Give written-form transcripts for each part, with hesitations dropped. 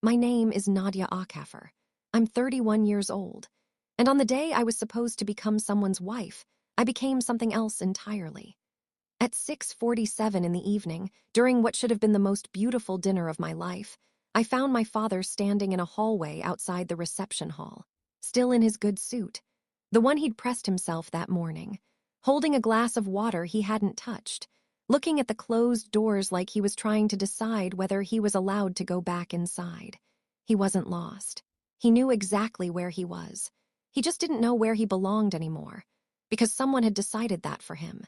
My name is Nadia Akhafer. I'm 31 years old. And on the day I was supposed to become someone's wife, I became something else entirely. At 6:47 in the evening, during what should have been the most beautiful dinner of my life, I found my father standing in a hallway outside the reception hall, still in his good suit, the one he'd pressed himself that morning, holding a glass of water he hadn't touched, looking at the closed doors like he was trying to decide whether he was allowed to go back inside. He wasn't lost. He knew exactly where he was. He just didn't know where he belonged anymore, because someone had decided that for him.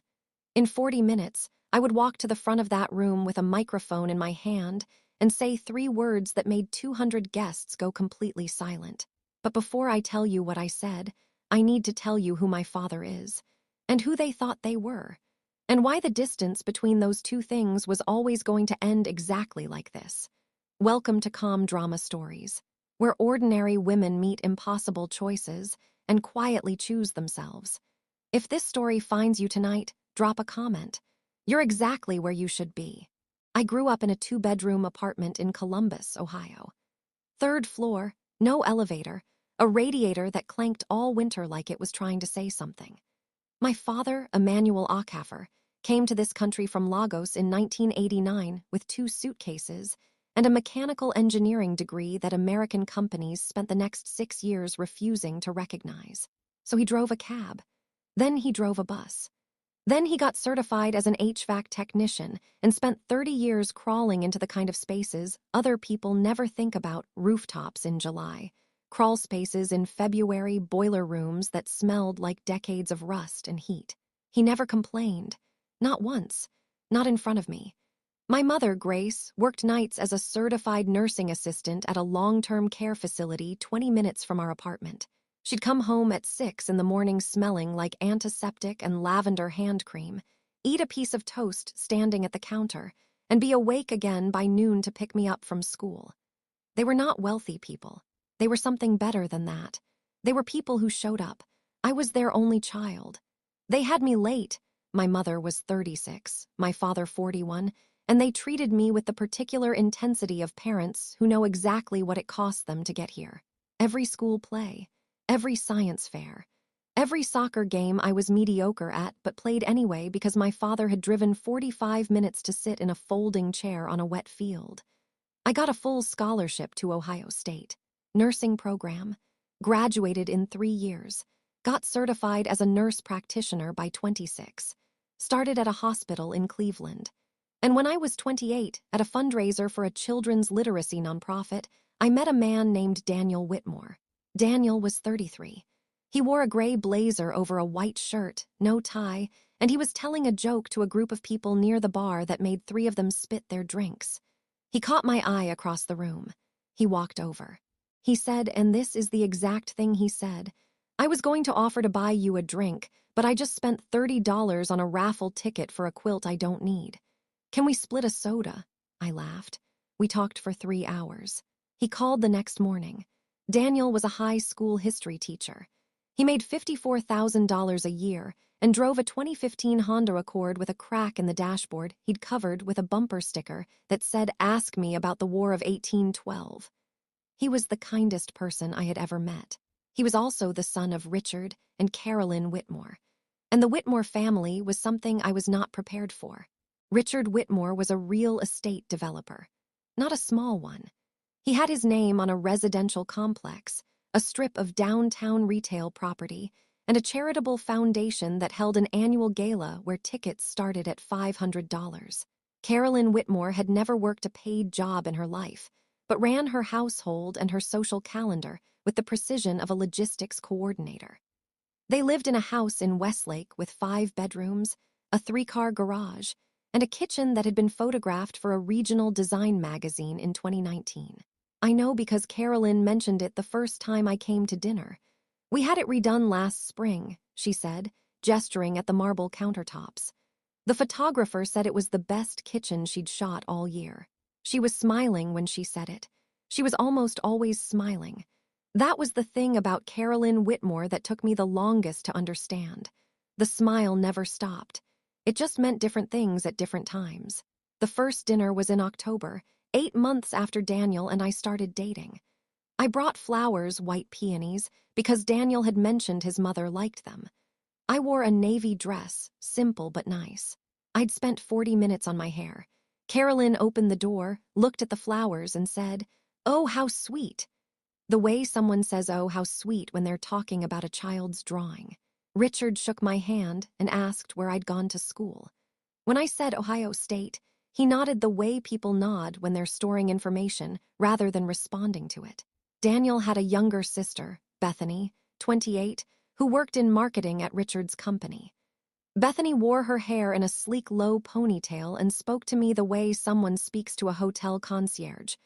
In 40 minutes, I would walk to the front of that room with a microphone in my hand and say 3 words that made 200 guests go completely silent. But before I tell you what I said, I need to tell you who my father is, and who they thought they were, and why the distance between those two things was always going to end exactly like this. Welcome to Calm Drama Stories, where ordinary women meet impossible choices and quietly choose themselves. If this story finds you tonight, drop a comment. You're exactly where you should be. I grew up in a 2-bedroom apartment in Columbus, Ohio. 3rd floor, no elevator, a radiator that clanked all winter like it was trying to say something. My father, Emmanuel Akhafer, came to this country from Lagos in 1989 with 2 suitcases and a mechanical engineering degree that American companies spent the next 6 years refusing to recognize. So he drove a cab. Then he drove a bus. Then he got certified as an HVAC technician and spent 30 years crawling into the kind of spaces other people never think about: rooftops in July, crawl spaces in February, boiler rooms that smelled like decades of rust and heat. He never complained. Not once. Not in front of me. My mother, Grace, worked nights as a certified nursing assistant at a long-term care facility 20 minutes from our apartment. She'd come home at 6 in the morning smelling like antiseptic and lavender hand cream, eat a piece of toast standing at the counter, and be awake again by noon to pick me up from school. They were not wealthy people. They were something better than that. They were people who showed up. I was their only child. They had me late. My mother was 36, my father 41, and they treated me with the particular intensity of parents who know exactly what it costs them to get here. Every school play, every science fair, every soccer game I was mediocre at but played anyway because my father had driven 45 minutes to sit in a folding chair on a wet field. I got a full scholarship to Ohio State, nursing program, graduated in 3 years, got certified as a nurse practitioner by 26, started at a hospital in Cleveland. And when I was 28, at a fundraiser for a children's literacy nonprofit, I met a man named Daniel Whitmore. Daniel was 33. He wore a gray blazer over a white shirt, no tie, and he was telling a joke to a group of people near the bar that made 3 of them spit their drinks. He caught my eye across the room. He walked over. He said, and this is the exact thing he said, "I was going to offer to buy you a drink, but I just spent $30 on a raffle ticket for a quilt I don't need. Can we split a soda?" I laughed. We talked for 3 hours. He called the next morning. Daniel was a high school history teacher. He made $54,000 a year and drove a 2015 Honda Accord with a crack in the dashboard he'd covered with a bumper sticker that said, "Ask me about the War of 1812. He was the kindest person I had ever met. He was also the son of Richard and Carolyn Whitmore. And the Whitmore family was something I was not prepared for. Richard Whitmore was a real estate developer, not a small one. He had his name on a residential complex, a strip of downtown retail property, and a charitable foundation that held an annual gala where tickets started at $500. Carolyn Whitmore had never worked a paid job in her life, but ran her household and her social calendar with the precision of a logistics coordinator. They lived in a house in Westlake with 5 bedrooms, a 3-car garage, and a kitchen that had been photographed for a regional design magazine in 2019. I know because Carolyn mentioned it the first time I came to dinner. "We had it redone last spring," she said, gesturing at the marble countertops. The photographer said it was the best kitchen she'd shot all year. She was smiling when she said it. She was almost always smiling. That was the thing about Carolyn Whitmore that took me the longest to understand. The smile never stopped. It just meant different things at different times. The first dinner was in October, 8 months after Daniel and I started dating. I brought flowers, white peonies, because Daniel had mentioned his mother liked them. I wore a navy dress, simple but nice. I'd spent 40 minutes on my hair. Carolyn opened the door, looked at the flowers, and said, "Oh, how sweet." The way someone says, "Oh, how sweet," when they're talking about a child's drawing. Richard shook my hand and asked where I'd gone to school. When I said Ohio State, he nodded the way people nod when they're storing information rather than responding to it. Daniel had a younger sister, Bethany, 28, who worked in marketing at Richard's company. Bethany wore her hair in a sleek low ponytail and spoke to me the way someone speaks to a hotel concierge.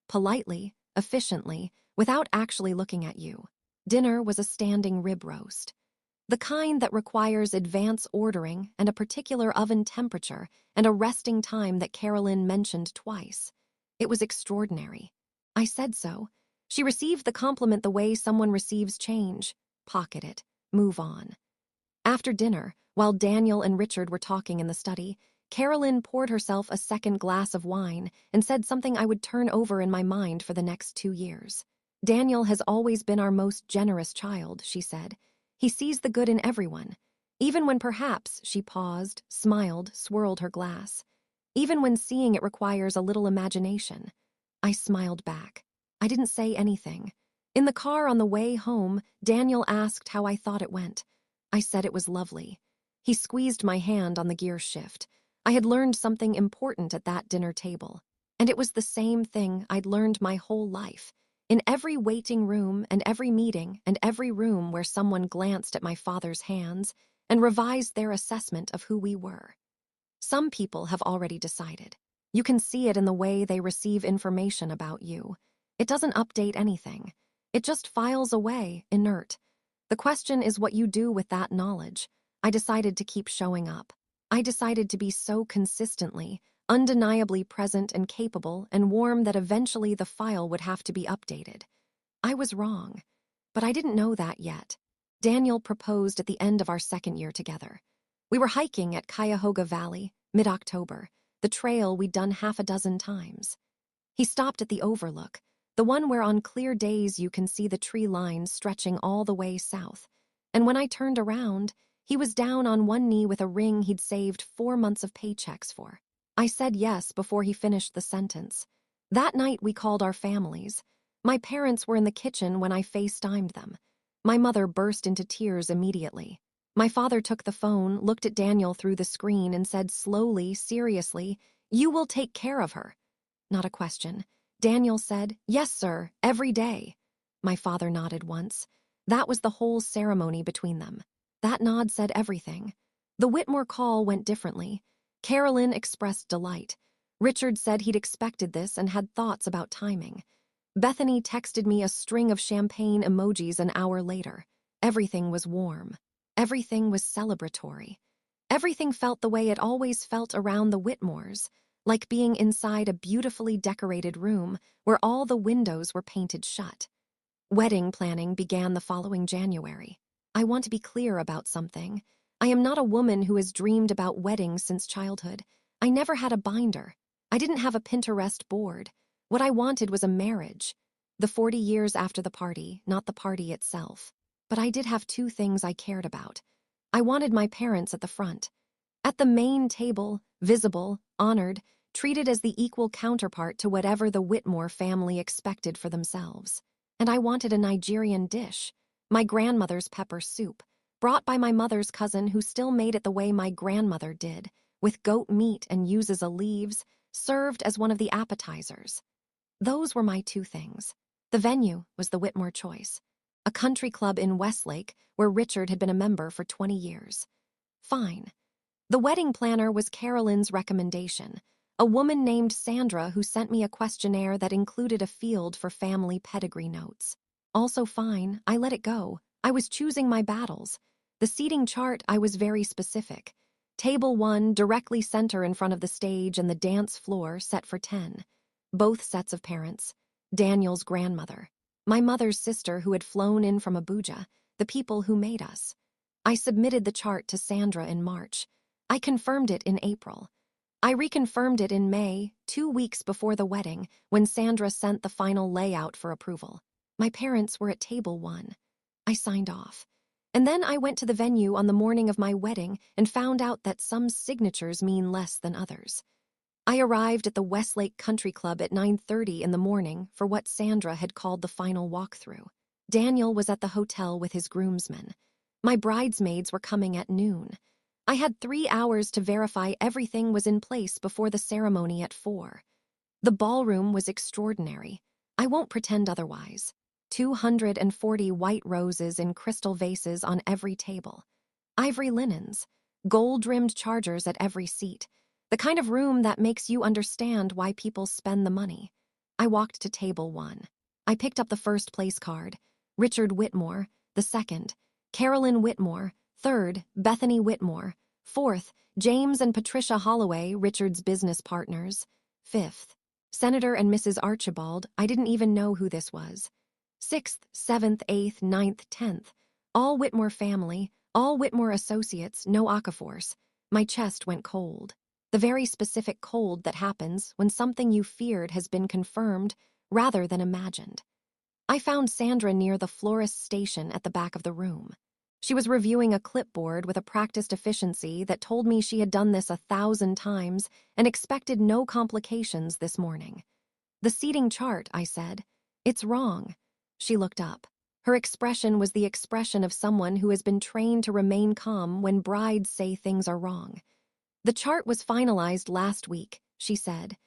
Politely, efficiently, without actually looking at you. Dinner was a standing rib roast. The kind that requires advance ordering and a particular oven temperature and a resting time that Carolyn mentioned twice. It was extraordinary. I said so. She received the compliment the way someone receives change. Pocket it. Move on. After dinner, while Daniel and Richard were talking in the study, Carolyn poured herself a second glass of wine and said something I would turn over in my mind for the next 2 years. "Daniel has always been our most generous child," she said. "He sees the good in everyone. Even when perhaps," she paused, smiled, swirled her glass. "Even when seeing it requires a little imagination." I smiled back. I didn't say anything. In the car on the way home, Daniel asked how I thought it went. I said it was lovely. He squeezed my hand on the gear shift. I had learned something important at that dinner table. And it was the same thing I'd learned my whole life. In every waiting room and every meeting and every room where someone glanced at my father's hands and revised their assessment of who we were. Some people have already decided. You can see it in the way they receive information about you. It doesn't update anything. It just files away, inert. The question is what you do with that knowledge. I decided to keep showing up. I decided to be so consistently, undeniably present and capable and warm that eventually the file would have to be updated. I was wrong, but I didn't know that yet. Daniel proposed at the end of our second year together. We were hiking at Cuyahoga Valley, mid-October, the trail we'd done half a dozen times. He stopped at the overlook, the one where on clear days you can see the tree lines stretching all the way south. And when I turned around, he was down on one knee with a ring he'd saved 4 months of paychecks for. I said yes before he finished the sentence. That night we called our families. My parents were in the kitchen when I FaceTimed them. My mother burst into tears immediately. My father took the phone, looked at Daniel through the screen, and said slowly, seriously, "You will take care of her." Not a question. Daniel said, "Yes, sir, every day." My father nodded once. That was the whole ceremony between them. That nod said everything. The Whitmore call went differently. Carolyn expressed delight. Richard said he'd expected this and had thoughts about timing. Bethany texted me a string of champagne emojis an hour later. Everything was warm. Everything was celebratory. Everything felt the way it always felt around the Whitmores, like being inside a beautifully decorated room where all the windows were painted shut. Wedding planning began the following January. I want to be clear about something. I am not a woman who has dreamed about weddings since childhood. I never had a binder. I didn't have a Pinterest board. What I wanted was a marriage. The 40 years after the party, not the party itself. But I did have 2 things I cared about. I wanted my parents at the front. At the main table, visible, honored, treated as the equal counterpart to whatever the Whitmore family expected for themselves. And I wanted a Nigerian dish, my grandmother's pepper soup, brought by my mother's cousin who still made it the way my grandmother did, with goat meat and yuzuza leaves, served as one of the appetizers. Those were my 2 things. The venue was the Whitmore choice, a country club in Westlake where Richard had been a member for 20 years. Fine. The wedding planner was Carolyn's recommendation, a woman named Sandra who sent me a questionnaire that included a field for family pedigree notes. Also fine, I let it go. I was choosing my battles. The seating chart, I was very specific. Table 1, directly center in front of the stage, and the dance floor set for 10. Both sets of parents. Daniel's grandmother. My mother's sister who had flown in from Abuja, the people who made us. I submitted the chart to Sandra in March. I confirmed it in April. I reconfirmed it in May, 2 weeks before the wedding, when Sandra sent the final layout for approval. My parents were at table 1. I signed off. And then I went to the venue on the morning of my wedding and found out that some signatures mean less than others. I arrived at the Westlake Country Club at 9:30 in the morning for what Sandra had called the final walkthrough. Daniel was at the hotel with his groomsmen. My bridesmaids were coming at noon. I had 3 hours to verify everything was in place before the ceremony at 4. The ballroom was extraordinary. I won't pretend otherwise. 240 white roses in crystal vases on every table. Ivory linens. Gold-rimmed chargers at every seat. The kind of room that makes you understand why people spend the money. I walked to table 1. I picked up the first place card. Richard Whitmore, the second. Carolyn Whitmore, third. Bethany Whitmore, fourth. James and Patricia Holloway, Richard's business partners, fifth. Senator and Mrs. Archibald, I didn't even know who this was. 6th, 7th, 8th, 9th, 10th. All Whitmore family, all Whitmore associates, no Okaforce. My chest went cold. The very specific cold that happens when something you feared has been confirmed rather than imagined. I found Sandra near the florist station at the back of the room. She was reviewing a clipboard with a practiced efficiency that told me she had done this 1,000 times and expected no complications this morning. "The seating chart," I said. "It's wrong." She looked up. Her expression was the expression of someone who has been trained to remain calm when brides say things are wrong. "The chart was finalized last week," she said.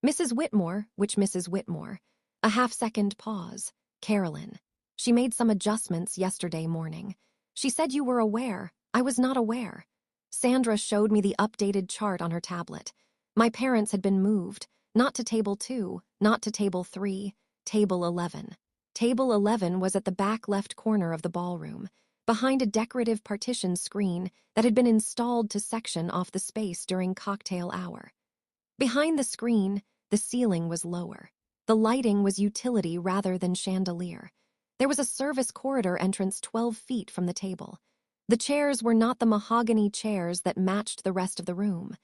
"Mrs. Whitmore," which Mrs. Whitmore? A half-second pause. "Carolyn. She made some adjustments yesterday morning. She said you were aware. I was not aware." Sandra showed me the updated chart on her tablet. My parents had been moved, not to table 2, not to table 3, table 11. Table 11 was at the back left corner of the ballroom, behind a decorative partition screen that had been installed to section off the space during cocktail hour. Behind the screen, the ceiling was lower. The lighting was utility rather than chandelier. There was a service corridor entrance 12 feet from the table. The chairs were not the mahogany chairs that matched the rest of the room.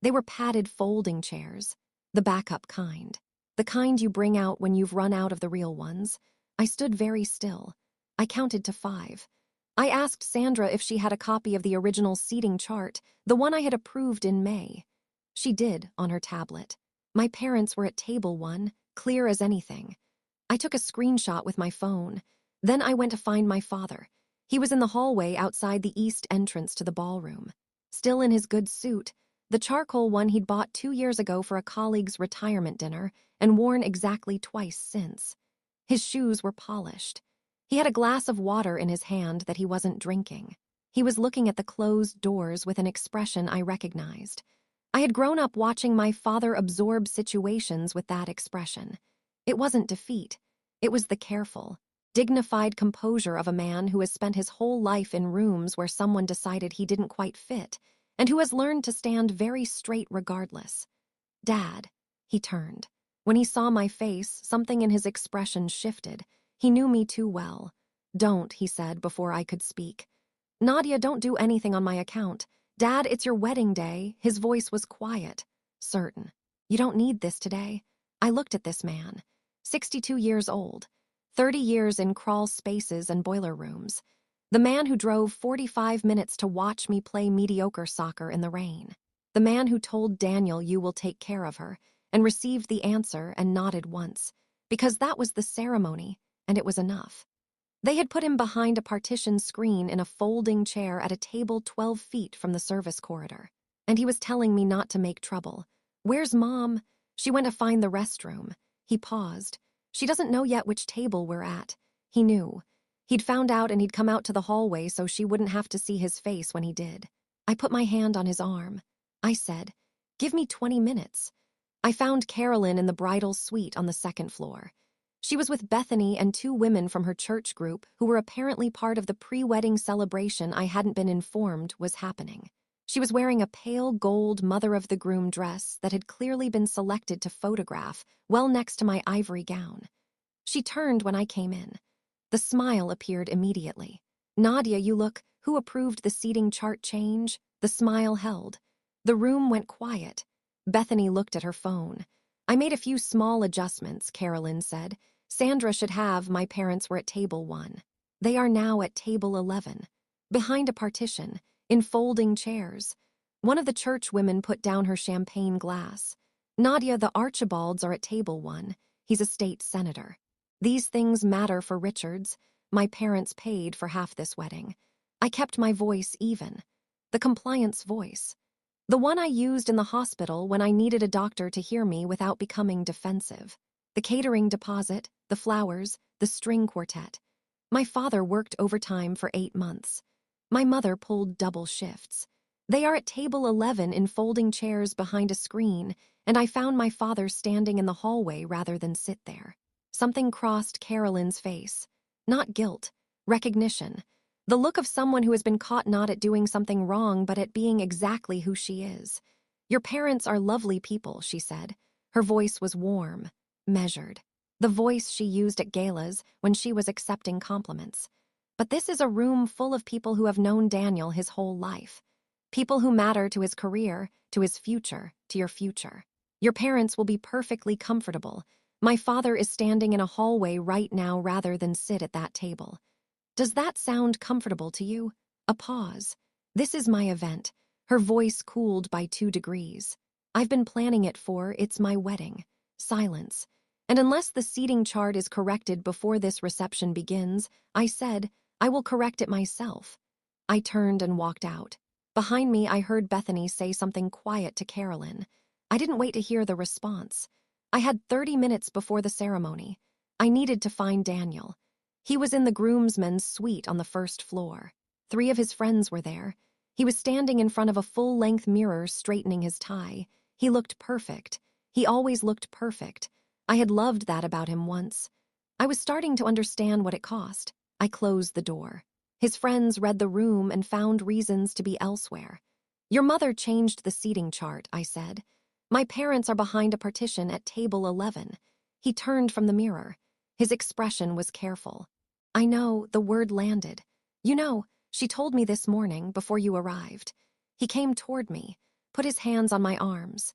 They were padded folding chairs, the backup kind. The kind you bring out when you've run out of the real ones. I stood very still. I counted to 5. I asked Sandra if she had a copy of the original seating chart, the one I had approved in May. She did, on her tablet. My parents were at table 1, clear as anything. I took a screenshot with my phone. Then I went to find my father. He was in the hallway outside the east entrance to the ballroom. Still in his good suit, the charcoal one he'd bought 2 years ago for a colleague's retirement dinner and worn exactly twice since. His shoes were polished. He had a glass of water in his hand that he wasn't drinking. He was looking at the closed doors with an expression I recognized. I had grown up watching my father absorb situations with that expression. It wasn't defeat. It was the careful, dignified composure of a man who has spent his whole life in rooms where someone decided he didn't quite fit, and who has learned to stand very straight regardless. "Dad," he turned. When he saw my face, something in his expression shifted. He knew me too well. "Don't," he said before I could speak. "Nadia, don't do anything on my account. Dad, it's your wedding day." His voice was quiet, certain. "You don't need this today." I looked at this man. 62 years old. 30 years in crawl spaces and boiler rooms. The man who drove 45 minutes to watch me play mediocre soccer in the rain. The man who told Daniel you will take care of her, and received the answer and nodded once, because that was the ceremony, and it was enough. They had put him behind a partition screen in a folding chair at a table 12 feet from the service corridor. And he was telling me not to make trouble. "Where's Mom?" "She went to find the restroom." He paused. "She doesn't know yet which table we're at." He knew. He'd found out and he'd come out to the hallway so she wouldn't have to see his face when he did. I put my hand on his arm. I said, "Give me 20 minutes." I found Carolyn in the bridal suite on the 2nd floor. She was with Bethany and 2 women from her church group who were apparently part of the pre-wedding celebration I hadn't been informed was happening. She was wearing a pale gold mother-of-the-groom dress that had clearly been selected to photograph well next to my ivory gown. She turned when I came in. The smile appeared immediately. "Nadia, you look, who approved the seating chart change?" The smile held. The room went quiet. Bethany looked at her phone. I made a few small adjustments, Carolyn said. Sandra should have my parents were at table 1. They are now at table 11. Behind a partition, in folding chairs. One of the church women put down her champagne glass. Nadia, the Archibalds are at table 1. He's a state senator. These things matter for Richards. My parents paid for half this wedding. I kept my voice even. The compliance voice. The one I used in the hospital when I needed a doctor to hear me without becoming defensive. The catering deposit, the flowers, the string quartet. My father worked overtime for 8 months. My mother pulled double shifts. They are at table 11 in folding chairs behind a screen, and I found my father standing in the hallway rather than sit there. Something crossed Carolyn's face. Not guilt, recognition. The look of someone who has been caught not at doing something wrong but at being exactly who she is. Your parents are lovely people, she said. Her voice was warm, measured. The voice she used at galas when she was accepting compliments. But this is a room full of people who have known Daniel his whole life. People who matter to his career, to his future, to your future. Your parents will be perfectly comfortable. My father is standing in a hallway right now rather than sit at that table. Does that sound comfortable to you? A pause. This is my event. Her voice cooled by 2 degrees. I've been planning it for, it's my wedding. Silence. And unless the seating chart is corrected before this reception begins, I said, I will correct it myself. I turned and walked out. Behind me, I heard Bethany say something quiet to Carolyn. I didn't wait to hear the response. I had 30 minutes before the ceremony. I needed to find Daniel. He was in the groomsmen's suite on the 1st floor. 3 of his friends were there. He was standing in front of a full-length mirror straightening his tie. He looked perfect. He always looked perfect. I had loved that about him once. I was starting to understand what it cost. I closed the door. His friends read the room and found reasons to be elsewhere. Your mother changed the seating chart, I said. My parents are behind a partition at table 11. He turned from the mirror. His expression was careful. I know, the word landed. You know, she told me this morning before you arrived. He came toward me, put his hands on my arms.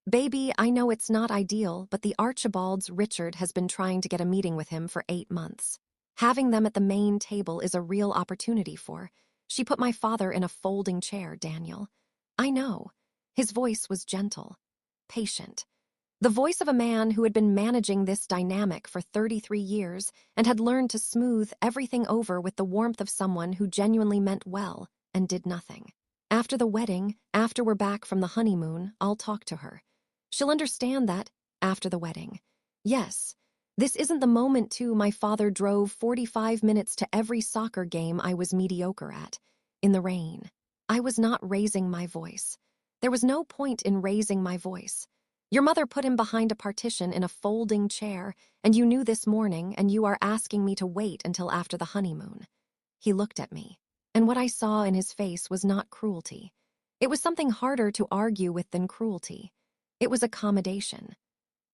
Baby, I know it's not ideal, but the Archibalds, Richard has been trying to get a meeting with him for 8 months. Having them at the main table is a real opportunity for. She put my father in a folding chair, Daniel. I know. His voice was gentle, patient. The voice of a man who had been managing this dynamic for 33 years and had learned to smooth everything over with the warmth of someone who genuinely meant well and did nothing. After the wedding, after we're back from the honeymoon, I'll talk to her. She'll understand that, after the wedding. Yes, this isn't the moment too. My father drove 45 minutes to every soccer game I was mediocre at, in the rain. I was not raising my voice. There was no point in raising my voice. Your mother put him behind a partition in a folding chair, and you knew this morning, and you are asking me to wait until after the honeymoon. He looked at me, and what I saw in his face was not cruelty. It was something harder to argue with than cruelty. It was accommodation.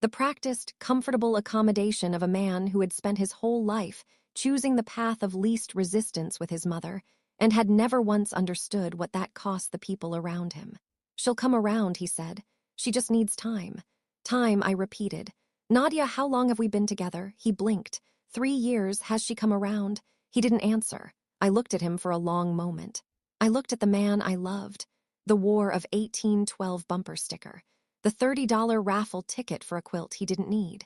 The practiced, comfortable accommodation of a man who had spent his whole life choosing the path of least resistance with his mother, and had never once understood what that cost the people around him. She'll come around, he said. She just needs time. Time, I repeated. Nadia, how long have we been together? He blinked. 3 years, has she come around? He didn't answer. I looked at him for a long moment. I looked at the man I loved. The War of 1812 bumper sticker. The $30 raffle ticket for a quilt he didn't need.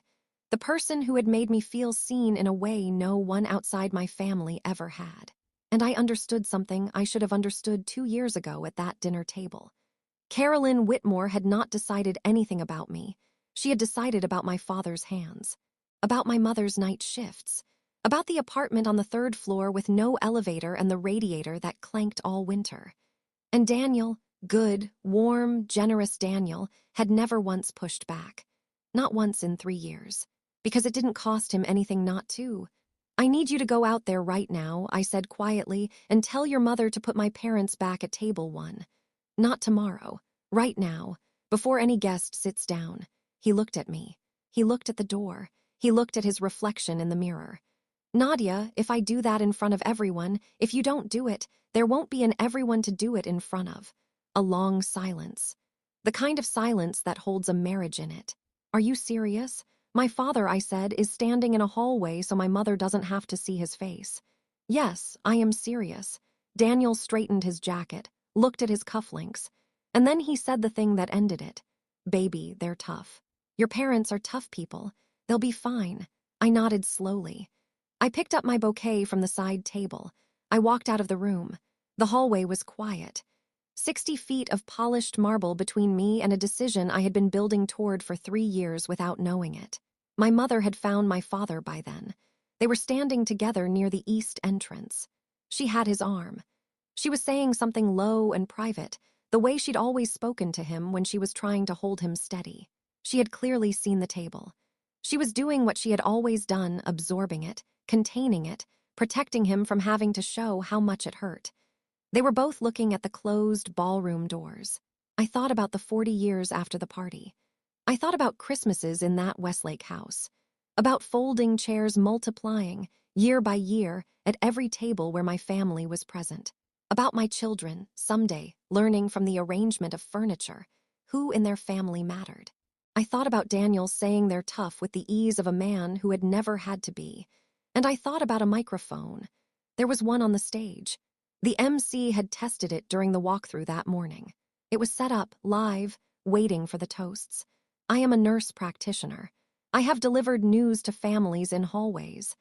The person who had made me feel seen in a way no one outside my family ever had. And I understood something I should have understood 2 years ago at that dinner table. Carolyn Whitmore had not decided anything about me. She had decided about my father's hands, about my mother's night shifts, about the apartment on the 3rd floor with no elevator and the radiator that clanked all winter. And Daniel, good, warm, generous Daniel, had never once pushed back. Not once in 3 years. Because it didn't cost him anything not to. I need you to go out there right now, I said quietly, and tell your mother to put my parents back at table 1. Not tomorrow. Right now. Before any guest sits down. He looked at me. He looked at the door. He looked at his reflection in the mirror. Nadia, if I do that in front of everyone, if you don't do it, there won't be an everyone to do it in front of. A long silence. The kind of silence that holds a marriage in it. Are you serious? My father, I said, is standing in a hallway so my mother doesn't have to see his face. Yes, I am serious. Daniel straightened his jacket, looked at his cufflinks, and then he said the thing that ended it. Baby, they're tough. Your parents are tough people. They'll be fine. I nodded slowly. I picked up my bouquet from the side table. I walked out of the room. The hallway was quiet. 60 feet of polished marble between me and a decision I had been building toward for 3 years without knowing it. My mother had found my father by then. They were standing together near the east entrance. She had his arm. She was saying something low and private, the way she'd always spoken to him when she was trying to hold him steady. She had clearly seen the table. She was doing what she had always done, absorbing it, containing it, protecting him from having to show how much it hurt. They were both looking at the closed ballroom doors. I thought about the 40 years after the party. I thought about Christmases in that Westlake house, about folding chairs multiplying, year by year, at every table where my family was present, about my children, someday, learning from the arrangement of furniture, who in their family mattered. I thought about Daniel saying they're tough with the ease of a man who had never had to be, and I thought about a microphone. There was one on the stage. The MC had tested it during the walkthrough that morning. It was set up, live, waiting for the toasts. I am a nurse practitioner. I have delivered news to families in hallways.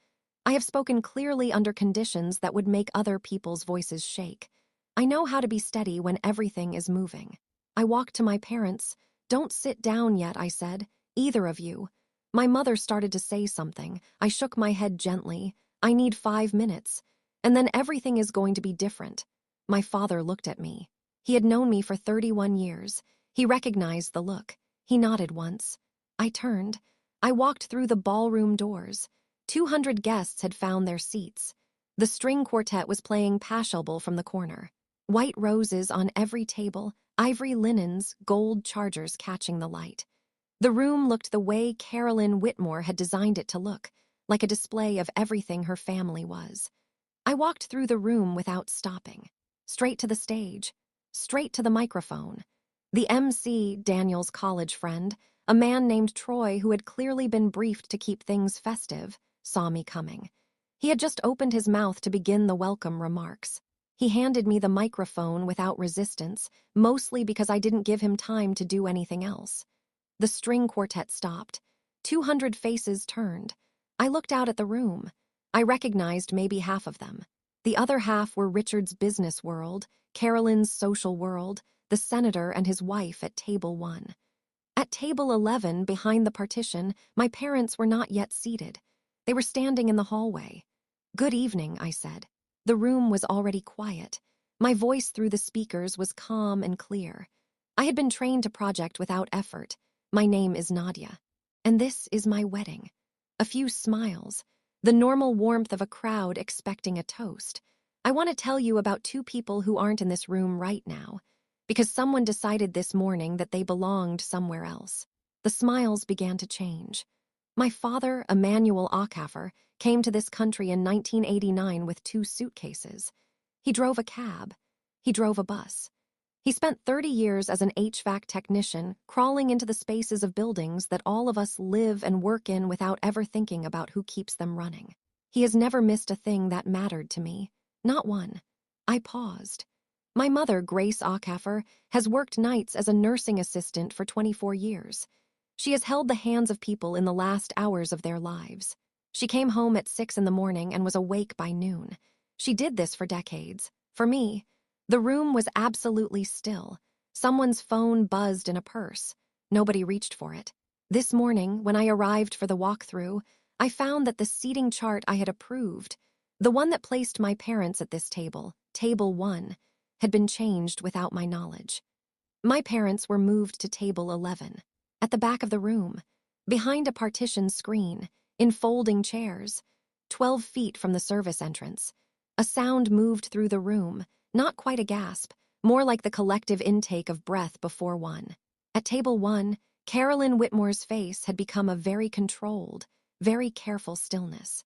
I have spoken clearly under conditions that would make other people's voices shake. I know how to be steady when everything is moving. I walked to my parents. Don't sit down yet, I said. Either of you. My mother started to say something. I shook my head gently. I need 5 minutes. And then everything is going to be different. My father looked at me. He had known me for 31 years. He recognized the look. He nodded once. I turned. I walked through the ballroom doors. 200 guests had found their seats. The string quartet was playing Pachelbel from the corner. White roses on every table, ivory linens, gold chargers catching the light. The room looked the way Carolyn Whitmore had designed it to look, like a display of everything her family was. I walked through the room without stopping. Straight to the stage. Straight to the microphone. The MC, Daniel's college friend, a man named Troy who had clearly been briefed to keep things festive, saw me coming. He had just opened his mouth to begin the welcome remarks. He handed me the microphone without resistance, mostly because I didn't give him time to do anything else. The string quartet stopped. 200 faces turned. I looked out at the room. I recognized maybe half of them. The other half were Richard's business world, Carolyn's social world, the senator and his wife at table 1. At table 11, behind the partition, my parents were not yet seated. They were standing in the hallway. Good evening, I said. The room was already quiet. My voice through the speakers was calm and clear. I had been trained to project without effort. My name is Nadia. And this is my wedding. A few smiles. The normal warmth of a crowd expecting a toast. I want to tell you about 2 people who aren't in this room right now, because someone decided this morning that they belonged somewhere else. The smiles began to change. My father, Emanuel Ackafer, came to this country in 1989 with 2 suitcases. He drove a cab. He drove a bus. He spent 30 years as an HVAC technician, crawling into the spaces of buildings that all of us live and work in without ever thinking about who keeps them running. He has never missed a thing that mattered to me. Not one. I paused. My mother, Grace Ackafer, has worked nights as a nursing assistant for 24 years. She has held the hands of people in the last hours of their lives. She came home at 6 in the morning and was awake by noon. She did this for decades. For me, the room was absolutely still. Someone's phone buzzed in a purse. Nobody reached for it. This morning, when I arrived for the walkthrough, I found that the seating chart I had approved, the one that placed my parents at this table, table 1, had been changed without my knowledge. My parents were moved to table 11, at the back of the room, behind a partition screen, in folding chairs, 12 feet from the service entrance. A sound moved through the room, not quite a gasp, more like the collective intake of breath before one. At table 1, Carolyn Whitmore's face had become a very controlled, very careful stillness.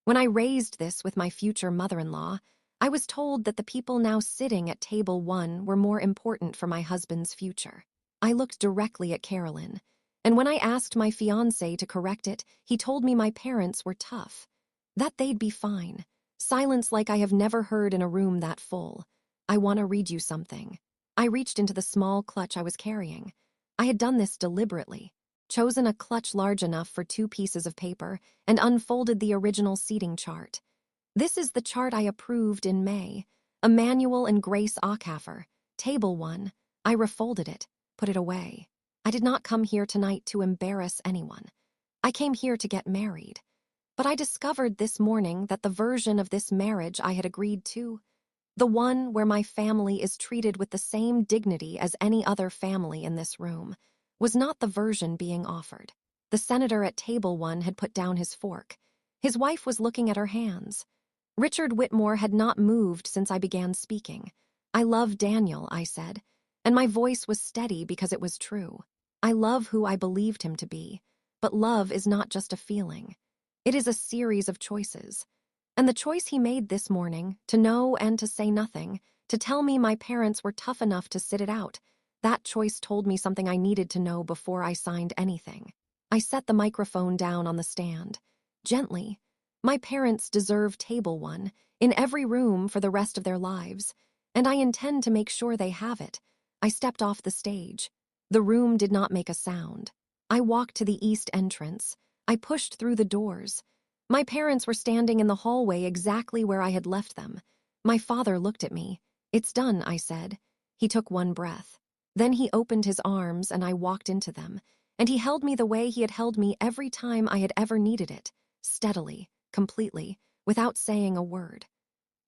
When I raised this with my future mother-in-law, I was told that the people now sitting at table 1 were more important for my husband's future. I looked directly at Carolyn, and when I asked my fiancé to correct it, he told me my parents were tough, that they'd be fine. Silence like I have never heard in a room that full. I want to read you something. I reached into the small clutch I was carrying. I had done this deliberately, chosen a clutch large enough for 2 pieces of paper, and unfolded the original seating chart. This is the chart I approved in May. Emmanuel and Grace Ackhafer, Table 1. I refolded it, put it away. I did not come here tonight to embarrass anyone. I came here to get married. But I discovered this morning that the version of this marriage I had agreed to, the one where my family is treated with the same dignity as any other family in this room, was not the version being offered. The senator at Table 1 had put down his fork. His wife was looking at her hands. Richard Whitmore had not moved since I began speaking. I love Daniel, I said, and my voice was steady because it was true. I love who I believed him to be, but love is not just a feeling. It is a series of choices. And the choice he made this morning, to know and to say nothing, to tell me my parents were tough enough to sit it out, that choice told me something I needed to know before I signed anything. I set the microphone down on the stand. Gently. My parents deserve Table 1 in every room for the rest of their lives, and I intend to make sure they have it. I stepped off the stage. The room did not make a sound. I walked to the east entrance. I pushed through the doors. My parents were standing in the hallway exactly where I had left them. My father looked at me. "It's done," I said. He took one breath. Then he opened his arms and I walked into them, and he held me the way he had held me every time I had ever needed it, steadily, completely, without saying a word.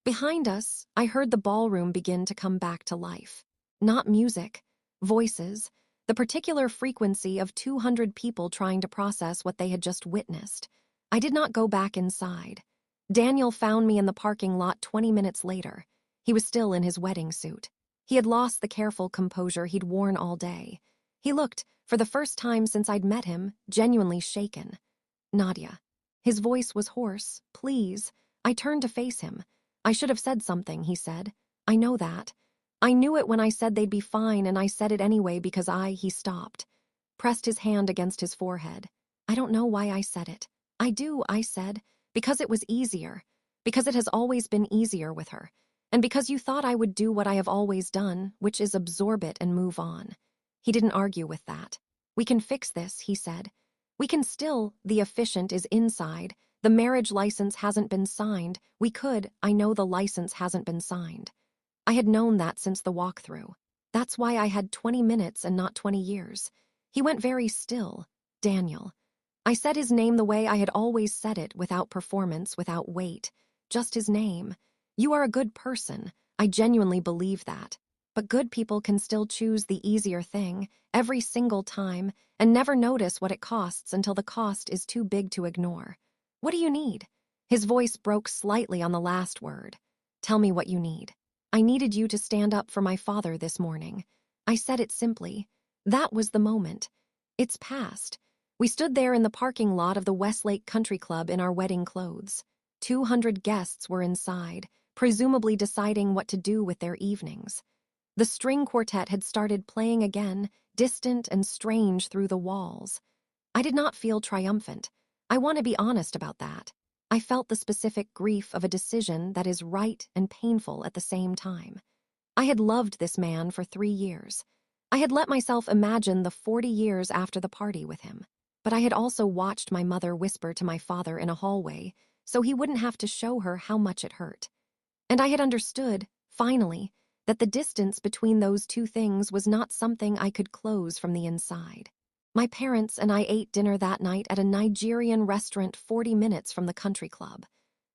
Behind us, I heard the ballroom begin to come back to life. Not music, voices, the particular frequency of 200 people trying to process what they had just witnessed. I did not go back inside. Daniel found me in the parking lot 20 minutes later. He was still in his wedding suit. He had lost the careful composure he'd worn all day. He looked, for the first time since I'd met him, genuinely shaken. "Nadia." His voice was hoarse. "Please." I turned to face him. "I should have said something," he said. "I know that. I knew it when I said they'd be fine, and I said it anyway because he stopped. Pressed his hand against his forehead. "I don't know why I said it." "I do," I said. "Because it was easier. Because it has always been easier with her. And because you thought I would do what I have always done, which is absorb it and move on." He didn't argue with that. "We can fix this," he said. "We can still, the efficient is inside. The marriage license hasn't been signed. We could, I know the license hasn't been signed." I had known that since the walkthrough. That's why I had 20 minutes and not 20 years. He went very still. Daniel. I said his name the way I had always said it, without performance, without weight. Just his name. "You are a good person." I genuinely believe that. But good people can still choose the easier thing, every single time, and never notice what it costs until the cost is too big to ignore. "What do you need?" His voice broke slightly on the last word. "Tell me what you need." "I needed you to stand up for my father this morning." I said it simply. That was the moment. It's past. We stood there in the parking lot of the Westlake Country Club in our wedding clothes. 200 guests were inside, presumably deciding what to do with their evenings. The string quartet had started playing again, distant and strange through the walls. I did not feel triumphant. I want to be honest about that. I felt the specific grief of a decision that is right and painful at the same time. I had loved this man for 3 years. I had let myself imagine the 40 years after the party with him. But I had also watched my mother whisper to my father in a hallway, so he wouldn't have to show her how much it hurt. And I had understood, finally, that the distance between those two things was not something I could close from the inside. My parents and I ate dinner that night at a Nigerian restaurant 40 minutes from the country club.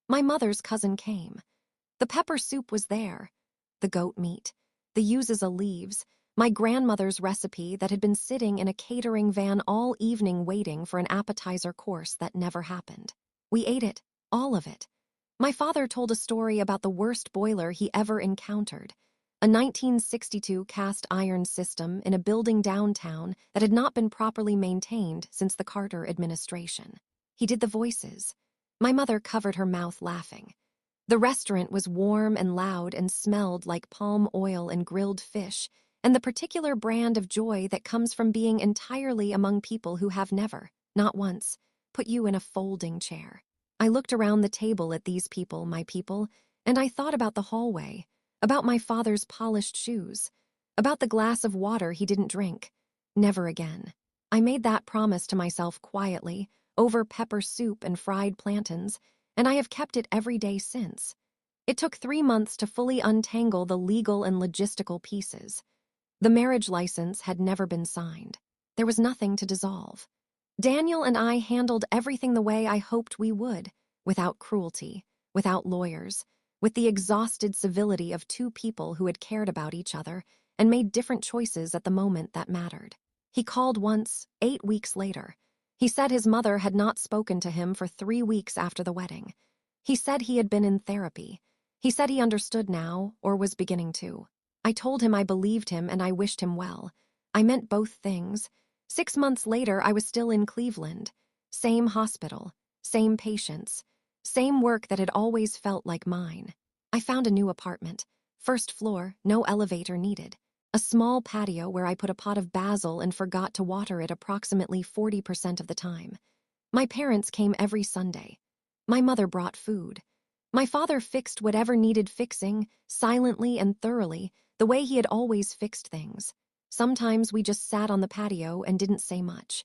My mother's cousin came. The pepper soup was there, the goat meat, the yuzuza leaves, my grandmother's recipe that had been sitting in a catering van all evening waiting for an appetizer course that never happened. We ate it, all of it. My father told a story about the worst boiler he ever encountered, a 1962 cast iron system in a building downtown that had not been properly maintained since the Carter administration. He did the voices. My mother covered her mouth laughing. The restaurant was warm and loud and smelled like palm oil and grilled fish, and the particular brand of joy that comes from being entirely among people who have never, not once, put you in a folding chair. I looked around the table at these people, my people, and I thought about the hallway, about my father's polished shoes, about the glass of water he didn't drink. Never again. I made that promise to myself quietly, over pepper soup and fried plantains, and I have kept it every day since. It took 3 months to fully untangle the legal and logistical pieces. The marriage license had never been signed. There was nothing to dissolve. Daniel and I handled everything the way I hoped we would, without cruelty, without lawyers, with the exhausted civility of two people who had cared about each other and made different choices at the moment that mattered. He called once, 8 weeks later. He said his mother had not spoken to him for 3 weeks after the wedding. He said he had been in therapy. He said he understood now, or was beginning to. I told him I believed him and I wished him well. I meant both things. 6 months later, I was still in Cleveland. Same hospital, same patients, same work that had always felt like mine. I found a new apartment. First floor, no elevator needed. A small patio where I put a pot of basil and forgot to water it approximately 40% of the time. My parents came every Sunday. My mother brought food. My father fixed whatever needed fixing, silently and thoroughly, the way he had always fixed things. Sometimes we just sat on the patio and didn't say much.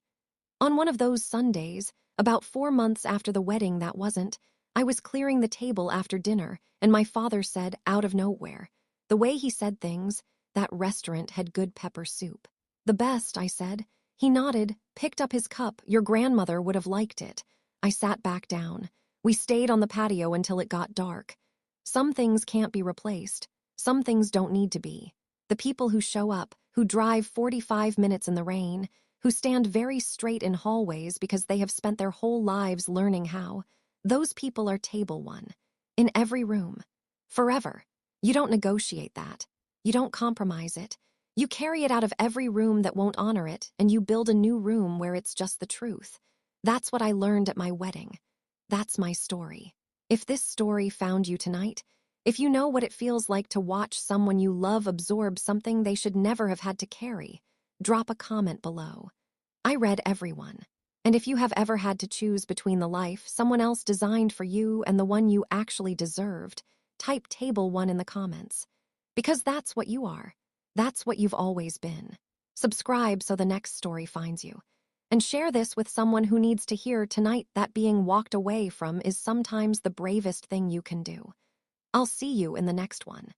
On one of those Sundays, about 4 months after the wedding that wasn't, I was clearing the table after dinner, and my father said, out of nowhere, the way he said things, that restaurant had good pepper soup. The best, I said. He nodded, picked up his cup. Your grandmother would have liked it. I sat back down. We stayed on the patio until it got dark. Some things can't be replaced. Some things don't need to be. The people who show up, who drive 45 minutes in the rain, who stand very straight in hallways because they have spent their whole lives learning how, those people are table one. In every room. Forever. You don't negotiate that. You don't compromise it. You carry it out of every room that won't honor it, and you build a new room where it's just the truth. That's what I learned at my wedding. That's my story. If this story found you tonight, if you know what it feels like to watch someone you love absorb something they should never have had to carry, drop a comment below. I read everyone. And if you have ever had to choose between the life someone else designed for you and the one you actually deserved, type table 1 in the comments. Because that's what you are. That's what you've always been. Subscribe so the next story finds you. And share this with someone who needs to hear tonight that being walked away from is sometimes the bravest thing you can do. I'll see you in the next one.